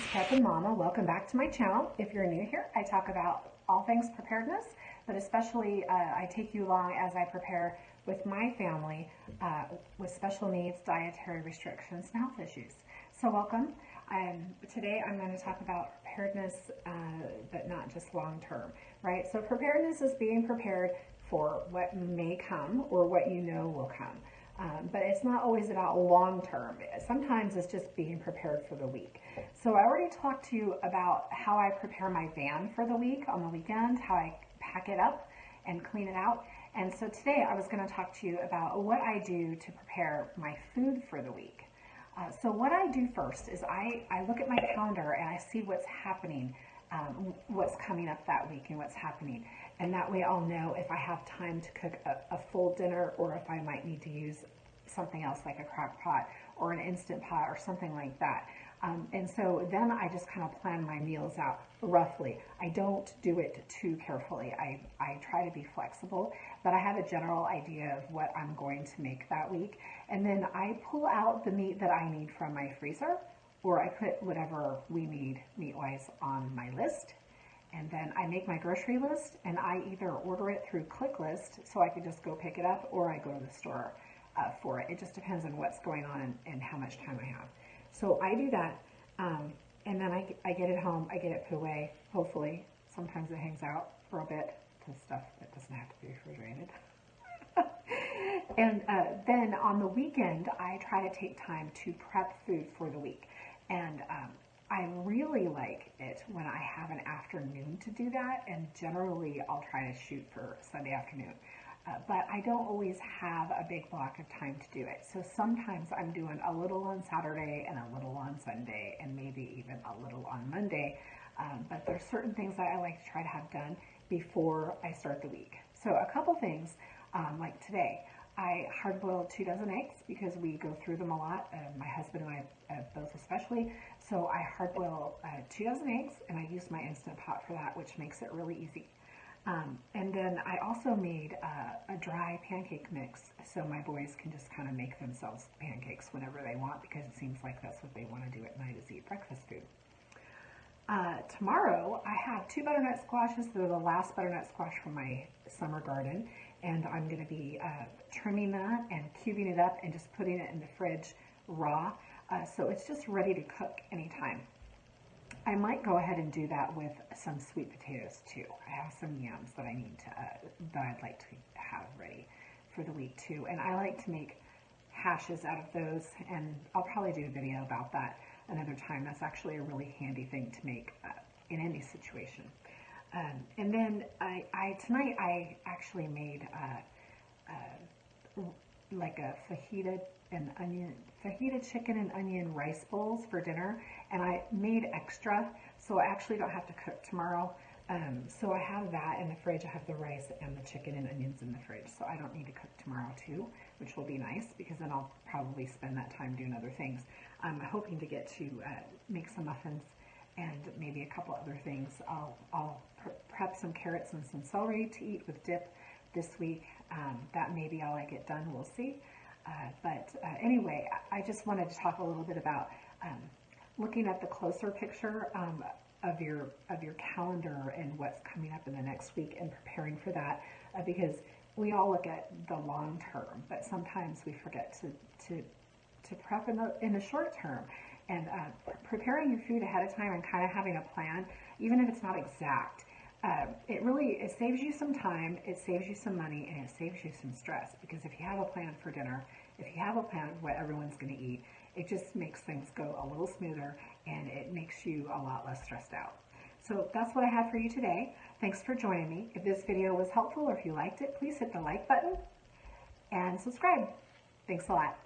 SHTF and Mama. Welcome back to my channel. If you're new here, I talk about all things preparedness, but especially I take you along as I prepare with my family with special needs, dietary restrictions, and health issues. So welcome. Today I'm going to talk about preparedness, but not just long term, right? So preparedness is being prepared for what may come or what you know will come. But it's not always about long term. Sometimes it's just being prepared for the week. So I already talked to you about how I prepare my van for the week on the weekend, how I pack it up and clean it out. And so today I was going to talk to you about what I do to prepare my food for the week. So what I do first is I look at my calendar and I see what's happening, what's coming up that week and what's happening. And that way I'll know if I have time to cook a full dinner or if I might need to use something else like a crock pot or an instant pot or something like that. And so then I just kind of plan my meals out roughly. I don't do it too carefully. I try to be flexible, but I have a general idea of what I'm going to make that week. And then I pull out the meat that I need from my freezer, or I put whatever we need meat-wise on my list. And then I make my grocery list and I either order it through ClickList so I could just go pick it up, or I go to the store for it. It just depends on what's going on and how much time I have. So I do that, and then I get it home, I get it put away, hopefully. Sometimes it hangs out for a bit to stuff that doesn't have to be refrigerated. And then on the weekend, I try to take time to prep food for the week. And I really like it when I have an afternoon to do that, and generally I'll try to shoot for Sunday afternoon. But I don't always have a big block of time to do it. So sometimes I'm doing a little on Saturday and a little on Sunday and maybe even a little on Monday. But there's certain things that I like to try to have done before I start the week. So a couple things, like today, I hard-boiled 2 dozen eggs because we go through them a lot, my husband and I both especially. So I hard-boil 2 dozen eggs, and I use my Instant Pot for that, which makes it really easy. And then I also made a dry pancake mix so my boys can just kind of make themselves pancakes whenever they want, because it seems like that's what they want to do at night, is eat breakfast food. Tomorrow I have 2 butternut squashes. They're the last butternut squash from my summer garden, and I'm going to be trimming that and cubing it up and just putting it in the fridge raw, so it's just ready to cook anytime. I might go ahead and do that with some sweet potatoes too. I have some yams that I need to, that I'd like to have ready for the week too. And I like to make hashes out of those, and I'll probably do a video about that another time. That's actually a really handy thing to make in any situation. And then tonight I actually made like a fajita chicken and onion rice bowls for dinner, and I made extra, so I actually don't have to cook tomorrow. So I have that in the fridge. I have the rice and the chicken and onions in the fridge, so I don't need to cook tomorrow too, which will be nice because then I'll probably spend that time doing other things. I'm hoping to get to make some muffins and maybe a couple other things. I'll prep some carrots and some celery to eat with dip this week. That may be all I get done, we'll see. But anyway, I just wanted to talk a little bit about looking at the closer picture of your calendar and what's coming up in the next week and preparing for that, because we all look at the long term, but sometimes we forget to prep in the short term. And preparing your food ahead of time and kind of having a plan, even if it's not exact, it saves you some time, it saves you some money, and it saves you some stress, because if you have a plan for dinner, if you have a plan of what everyone's going to eat, it just makes things go a little smoother, and it makes you a lot less stressed out. So that's what I have for you today. Thanks for joining me. If this video was helpful or if you liked it, please hit the like button and subscribe. Thanks a lot.